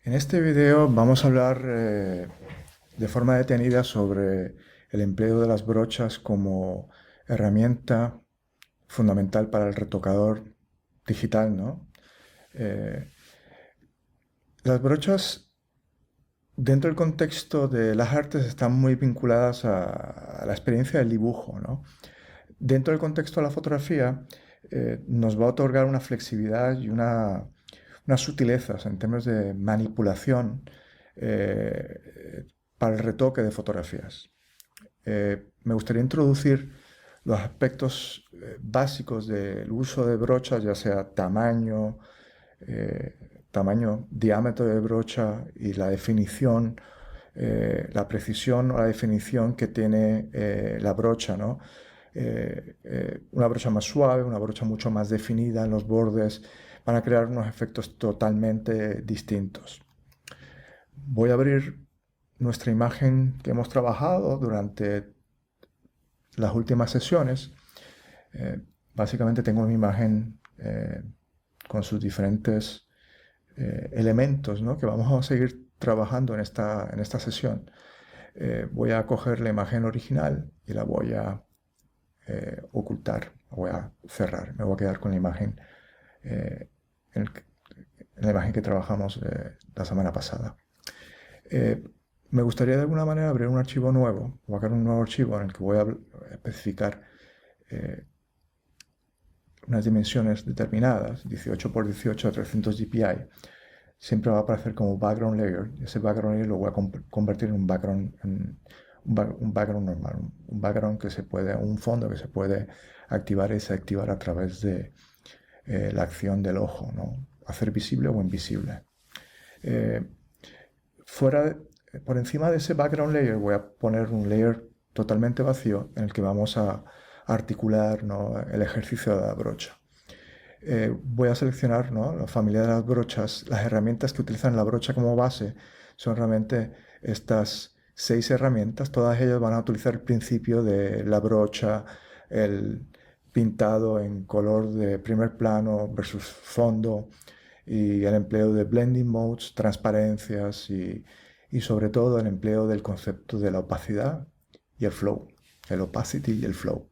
En este video vamos a hablar de forma detenida sobre el empleo de las brochas como herramienta fundamental para el retocador digital, ¿no? Eh, las brochas dentro del contexto de las artes están muy vinculadas a la experiencia del dibujo, ¿no? Dentro del contexto de la fotografía nos va a otorgar una flexibilidad y unas sutilezas en términos de manipulación eh, para el retoque de fotografías. Me gustaría introducir los aspectos básicos del uso de brochas, ya sea tamaño, diámetro de brocha y la definición, la precisión o la definición que tiene la brocha, ¿no? Una brocha más suave, una brocha mucho más definida en los bordes, van a crear unos efectos totalmente distintos. Voy a abrir nuestra imagen que hemos trabajado durante las últimas sesiones. Básicamente tengo mi imagen con sus diferentes elementos, ¿no?, que vamos a seguir trabajando en esta sesión. Voy a coger la imagen original y la voy a ocultar, la voy a cerrar. Me voy a quedar con la imagen, eh, en, en la imagen que trabajamos la semana pasada. Eh, Me gustaría de alguna manera abrir un archivo nuevo, voy a crear un nuevo archivo en el que voy a especificar eh, unas dimensiones determinadas, 18 por 18 a 300 dpi. Siempre va a aparecer como background layer. Ese background layer lo voy a convertir en un background, un background normal, un background que se puede, un fondo que se puede activar y desactivar a través de la acción del ojo, ¿no? Hacer visible o invisible. Eh, fuera, por encima de ese background layer voy a poner un layer totalmente vacío en el que vamos a articular, ¿no?, el ejercicio de la brocha. Voy a seleccionar, ¿no?, la familia de las brochas. Las herramientas que utilizan la brocha como base son realmente estas 6 herramientas. Todas ellas van a utilizar el principio de la brocha, el pintado en color de primer plano versus fondo, y el empleo de blending modes, transparencias y sobre todo el empleo del concepto de la opacidad y el flow, el opacity y el flow.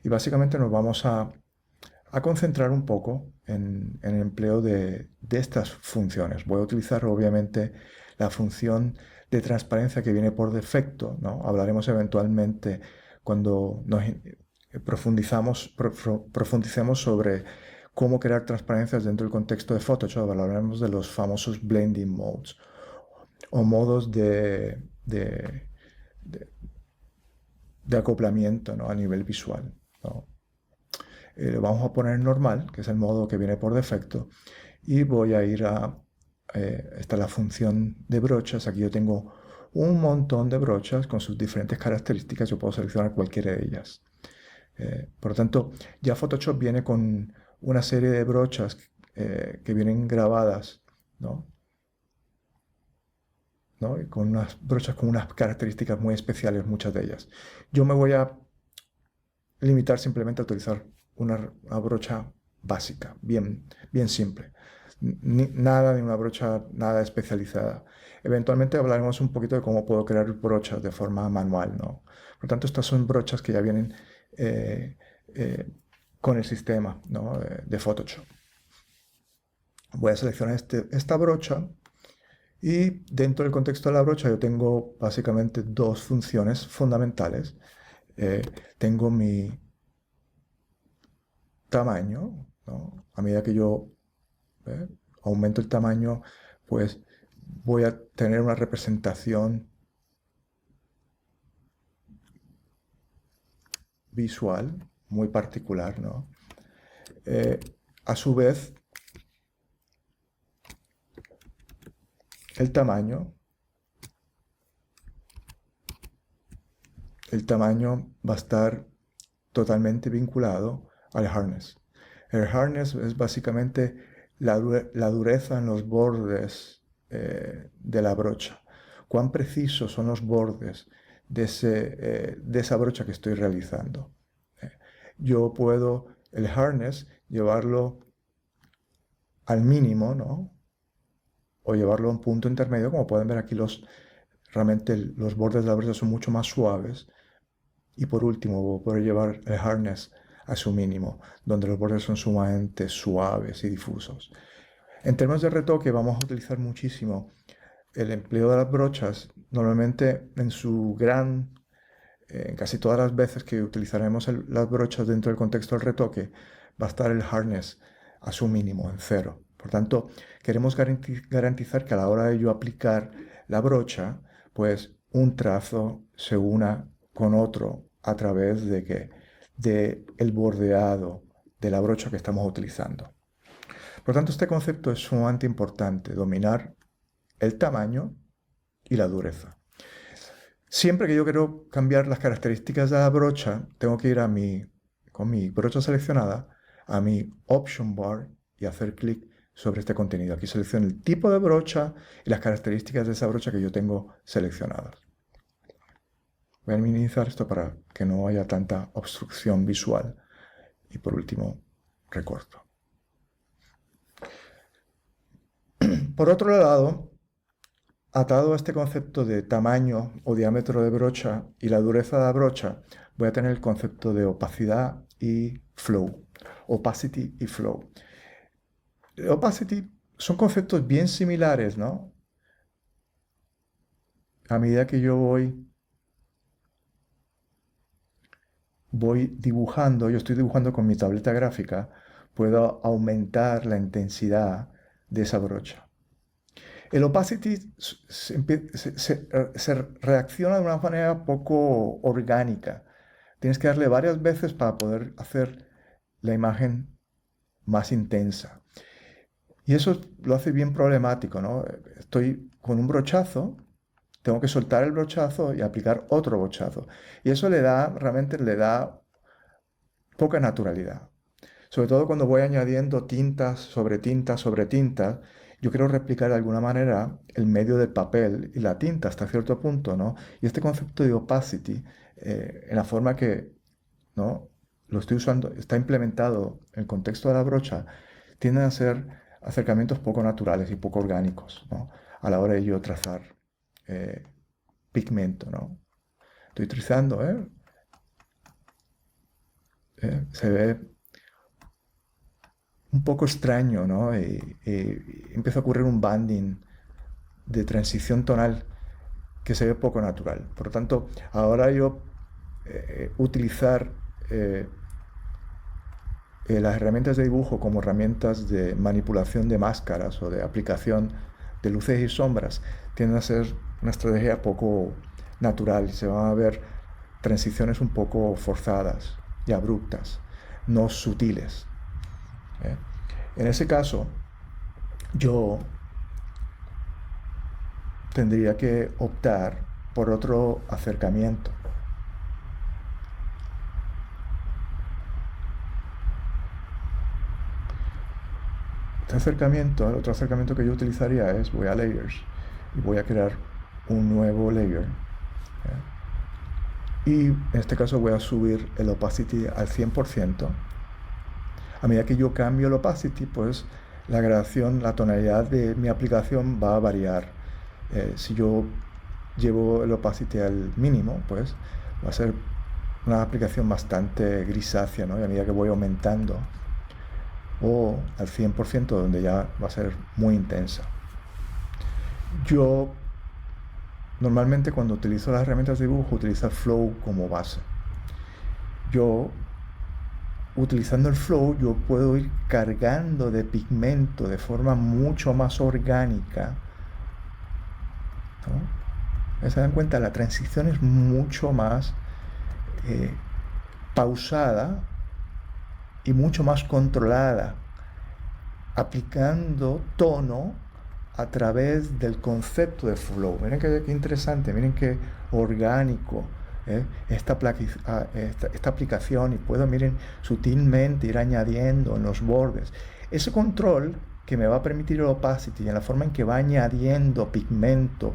Y básicamente nos vamos a concentrar un poco en el empleo de estas funciones. Voy a utilizar obviamente la función de transparencia que viene por defecto, ¿no? Hablaremos eventualmente cuando nos profundicemos sobre cómo crear transparencias dentro del contexto de Photoshop. Hablaremos de los famosos blending modes o modos de acoplamiento, ¿no?, a nivel visual, ¿no? Lo vamos a poner en normal, que es el modo que viene por defecto, y voy a ir a esta es la función de brochas. Aquí yo tengo un montón de brochas con sus diferentes características. Yo puedo seleccionar cualquiera de ellas. Por lo tanto, ya Photoshop viene con una serie de brochas que vienen grabadas, ¿no? ¿No? Y con unas brochas con unas características muy especiales, muchas de ellas. Yo me voy a limitar simplemente a utilizar una brocha básica, bien simple. Nada de una brocha nada especializada. Eventualmente hablaremos un poquito de cómo puedo crear brochas de forma manual, ¿no? Por tanto, estas son brochas que ya vienen eh, eh, con el sistema, ¿no?, de Photoshop. Voy a seleccionar esta brocha y dentro del contexto de la brocha yo tengo básicamente dos funciones fundamentales. Tengo mi tamaño, ¿no? A medida que yo aumento el tamaño, pues voy a tener una representación visual muy particular, ¿no? Eh, a su vez, el tamaño, el tamaño va a estar totalmente vinculado al harness. El harness es básicamente la dureza en los bordes de la brocha. Cuán precisos son los bordes de esa brocha que estoy realizando. Yo puedo el harness llevarlo al mínimo, ¿no?, o llevarlo a un punto intermedio. Como pueden ver aquí, realmente los bordes de la brocha son mucho más suaves. Y por último, voy a poder llevar el hardness a su mínimo, donde los bordes son sumamente suaves y difusos. En términos de retoque, vamos a utilizar muchísimo el empleo de las brochas. Normalmente en casi todas las veces que utilizaremos las brochas dentro del contexto del retoque, va a estar el hardness a su mínimo, en 0. Por tanto, queremos garantizar que a la hora de yo aplicar la brocha, pues un trazo se una con otro a través de el bordeado de la brocha que estamos utilizando. Por tanto, este concepto es sumamente importante, dominar el tamaño y la dureza. Siempre que yo quiero cambiar las características de la brocha, tengo que ir con mi brocha seleccionada, a mi Option Bar y hacer clic sobre este contenido. Aquí selecciono el tipo de brocha y las características de esa brocha que yo tengo seleccionadas. Voy a minimizar esto para que no haya tanta obstrucción visual. Y por último, recorto. Por otro lado, atado a este concepto de tamaño o diámetro de brocha y la dureza de la brocha, voy a tener el concepto de opacidad y flow. Opacity y flow. Opacity son conceptos bien similares, ¿no? A medida que yo voy dibujando, yo estoy dibujando con mi tableta gráfica, puedo aumentar la intensidad de esa brocha. El opacity se reacciona de una manera poco orgánica. Tienes que darle varias veces para poder hacer la imagen más intensa. Y eso lo hace bien problemático, ¿no? Estoy con un brochazo, tengo que soltar el brochazo y aplicar otro brochazo. Y eso realmente le da poca naturalidad. Sobre todo cuando voy añadiendo tintas sobre tintas sobre tintas, yo quiero replicar de alguna manera el medio del papel y la tinta hasta cierto punto, ¿no? Y este concepto de opacity, en la forma que, ¿no?, lo estoy usando, está implementado en el contexto de la brocha, tienden a ser acercamientos poco naturales y poco orgánicos, ¿no?, a la hora de yo trazar pigmento, ¿no? Estoy trazando, se ve un poco extraño, ¿no? Y empieza a ocurrir un banding de transición tonal que se ve poco natural. Por lo tanto, ahora yo utilizar las herramientas de dibujo como herramientas de manipulación de máscaras o de aplicación de luces y sombras tienden a ser una estrategia poco natural. Se van a ver transiciones un poco forzadas y abruptas, no sutiles. En ese caso, yo tendría que optar por otro acercamiento. El otro acercamiento que yo utilizaría es, voy a Layers y voy a crear un nuevo layer. Y en este caso voy a subir el opacity al 100%. A medida que yo cambio el opacity, pues la gradación, la tonalidad de mi aplicación va a variar. Si yo llevo el opacity al mínimo, pues va a ser una aplicación bastante grisácea, ¿no? Y a medida que voy aumentando, o al 100%, donde ya va a ser muy intensa. Yo normalmente cuando utilizo las herramientas de dibujo utilizo el flow como base. Yo utilizando el flow yo puedo ir cargando de pigmento de forma mucho más orgánica, ¿no? Se dan cuenta, la transición es mucho más pausada y mucho más controlada, aplicando tono a través del concepto de flow. Miren qué interesante, miren qué orgánico esta aplicación, y puedo, miren, sutilmente ir añadiendo en los bordes. Ese control que me va a permitir el opacity en la forma en que va añadiendo pigmento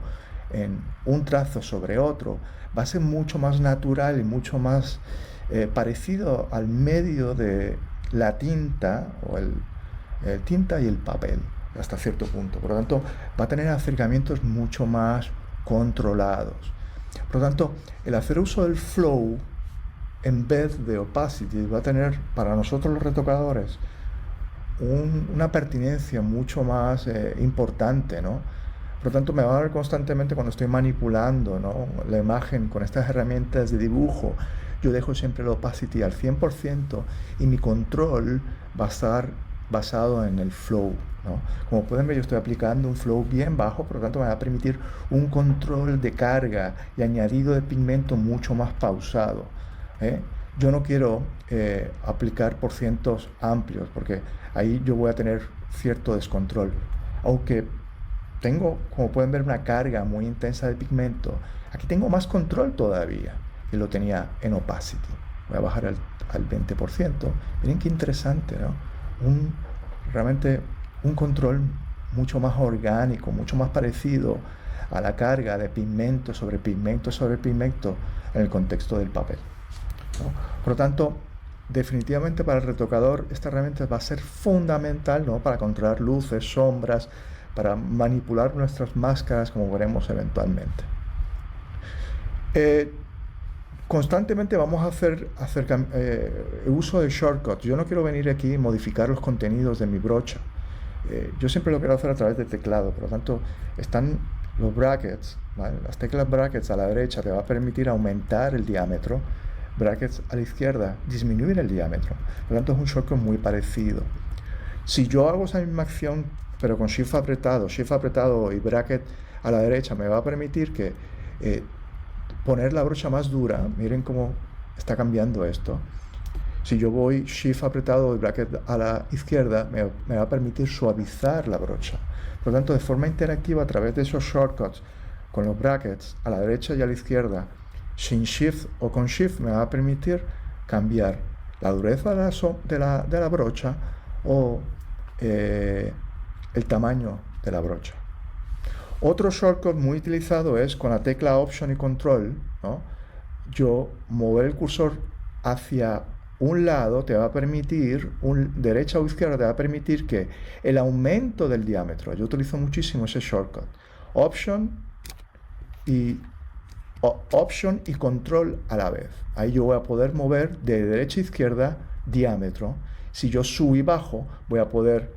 en un trazo sobre otro, va a ser mucho más natural y mucho más parecido al medio de la tinta o el tinta y el papel, hasta cierto punto. Por lo tanto, va a tener acercamientos mucho más controlados. Por lo tanto, el hacer uso del flow en vez de opacity va a tener para nosotros los retocadores una pertinencia mucho más importante, ¿no? Por lo tanto, me va a ver constantemente cuando estoy manipulando, ¿no?, la imagen con estas herramientas de dibujo. Yo dejo siempre la opacity al 100% y mi control va a estar basado en el flow, ¿no? Como pueden ver, yo estoy aplicando un flow bien bajo, por lo tanto me va a permitir un control de carga y añadido de pigmento mucho más pausado, ¿eh? Yo no quiero aplicar por cientos amplios porque ahí yo voy a tener cierto descontrol. Aunque tengo, como pueden ver, una carga muy intensa de pigmento, aquí tengo más control todavía que lo tenía en opacity. Voy a bajar al 20%. Miren qué interesante, ¿no? Realmente un control mucho más orgánico, mucho más parecido a la carga de pigmento sobre pigmento sobre pigmento en el contexto del papel, ¿no? Por lo tanto, definitivamente para el retocador esta herramienta va a ser fundamental, ¿no?, para controlar luces, sombras, para manipular nuestras máscaras, como veremos eventualmente. Constantemente vamos a hacer uso de shortcuts. Yo no quiero venir aquí y modificar los contenidos de mi brocha. Yo siempre lo quiero hacer a través del teclado. Por lo tanto, están los brackets, ¿vale? Las teclas brackets a la derecha te va a permitir aumentar el diámetro. Brackets a la izquierda, disminuir el diámetro. Por lo tanto, es un shortcut muy parecido. Si yo hago esa misma acción, pero con Shift apretado y bracket a la derecha, me va a permitir que poner la brocha más dura. Miren cómo está cambiando esto. Si yo voy Shift apretado y bracket a la izquierda, me va a permitir suavizar la brocha. Por lo tanto, de forma interactiva, a través de esos shortcuts, con los brackets a la derecha y a la izquierda, sin Shift o con Shift, me va a permitir cambiar la dureza de la brocha o el tamaño de la brocha. Otro shortcut muy utilizado es con la tecla Option y Control, ¿no? Yo mover el cursor hacia un lado te va a permitir, derecha o izquierda te va a permitir que el aumento del diámetro, yo utilizo muchísimo ese shortcut, Option y Control a la vez. Ahí yo voy a poder mover de derecha a izquierda diámetro. Si yo subo y bajo, voy a poder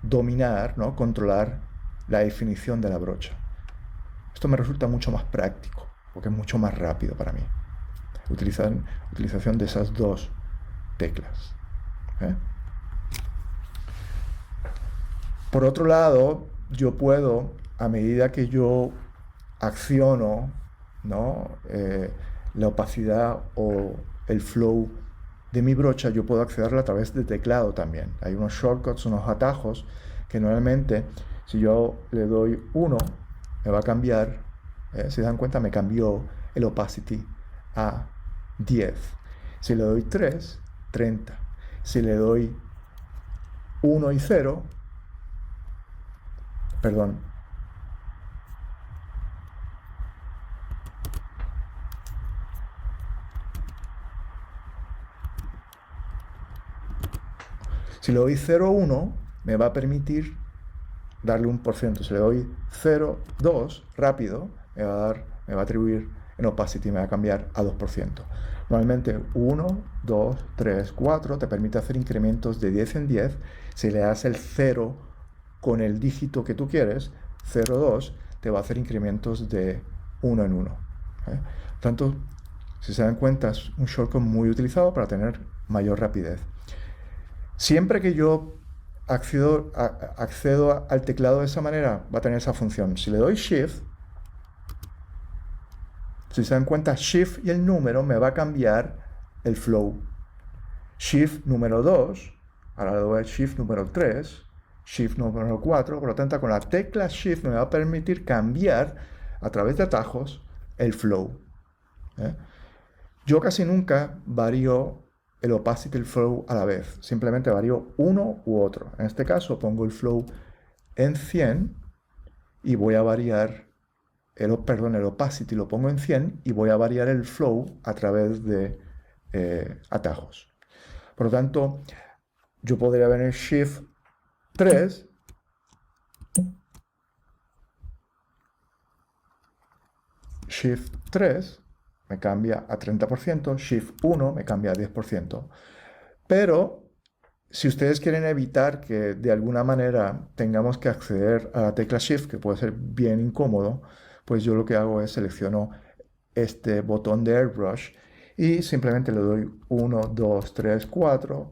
dominar, ¿no?, controlar la definición de la brocha. Esto me resulta mucho más práctico, porque es mucho más rápido para mí. Utilización de esas dos teclas, ¿eh? Por otro lado, yo puedo, a medida que yo acciono, ¿no?, la opacidad o el flow de mi brocha, yo puedo accederla a través de teclado también. Hay unos shortcuts, unos atajos que normalmente, si yo le doy 1, me va a cambiar, si se dan cuenta, me cambió el opacity a 10. Si le doy 3, 30. Si le doy 1 y 0, perdón, si le doy 0,1, me va a permitir darle un por ciento. Si le doy 0,2 rápido, me va a atribuir en opacity, me va a cambiar a 2%. Normalmente 1, 2, 3, 4 te permite hacer incrementos de 10 en 10. Si le das el 0 con el dígito que tú quieres, 0,2, te va a hacer incrementos de 1 en 1. Por tanto, si se dan cuenta, es un shortcut muy utilizado para tener mayor rapidez. Siempre que yo accedo al teclado de esa manera, va a tener esa función. Si le doy Shift, si se dan cuenta, Shift y el número me va a cambiar el flow. Shift número 2, ahora le doy Shift número 3, Shift número 4, por lo tanto con la tecla Shift me va a permitir cambiar a través de atajos el flow, ¿eh? Yo casi nunca varío el opacity y el flow a la vez, simplemente varío uno u otro. En este caso pongo el flow en 100 y voy a variar el opacity lo pongo en 100 y voy a variar el flow a través de atajos. Por lo tanto, yo podría venir Shift 3 Shift 3 me cambia a 30%, Shift 1 me cambia a 10%. Pero si ustedes quieren evitar que de alguna manera tengamos que acceder a la tecla Shift, que puede ser bien incómodo, pues yo lo que hago es selecciono este botón de Airbrush y simplemente le doy 1, 2, 3, 4.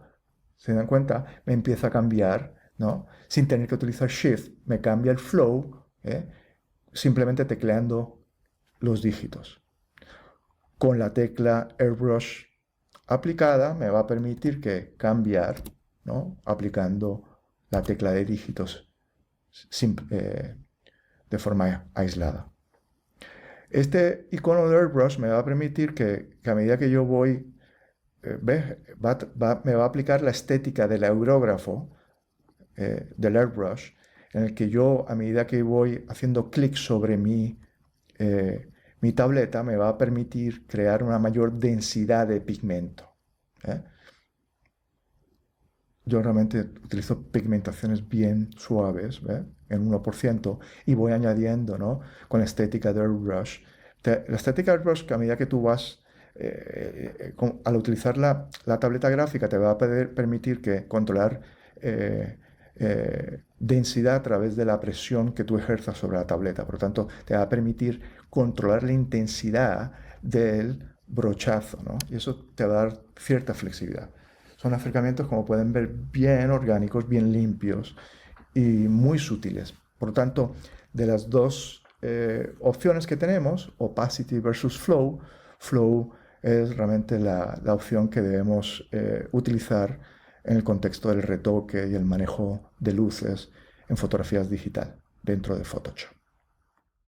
¿Se dan cuenta? Me empieza a cambiar, ¿no? Sin tener que utilizar Shift, me cambia el flow, simplemente tecleando los dígitos. Con la tecla Airbrush aplicada me va a permitir que cambiar, ¿no? Aplicando la tecla de dígitos de forma aislada. Este icono de Airbrush me va a permitir que a medida que yo voy, me va a aplicar la estética del aerógrafo del Airbrush, en el que yo, a medida que voy haciendo clic sobre mi tableta, me va a permitir crear una mayor densidad de pigmento. Yo realmente utilizo pigmentaciones bien suaves, en 1%, y voy añadiendo, ¿no? Con la estética de Airbrush. La estética de Airbrush, que a medida que tú vas, al utilizar la tableta gráfica, te va a permitir controlar densidad a través de la presión que tú ejerzas sobre la tableta. Por lo tanto, te va a permitir controlar la intensidad del brochazo, ¿no? Y eso te va a dar cierta flexibilidad. Son acercamientos, como pueden ver, bien orgánicos, bien limpios y muy sutiles. Por lo tanto, de las dos opciones que tenemos, opacity versus flow, flow es realmente la opción que debemos utilizar en el contexto del retoque y el manejo de luces en fotografías digital dentro de Photoshop.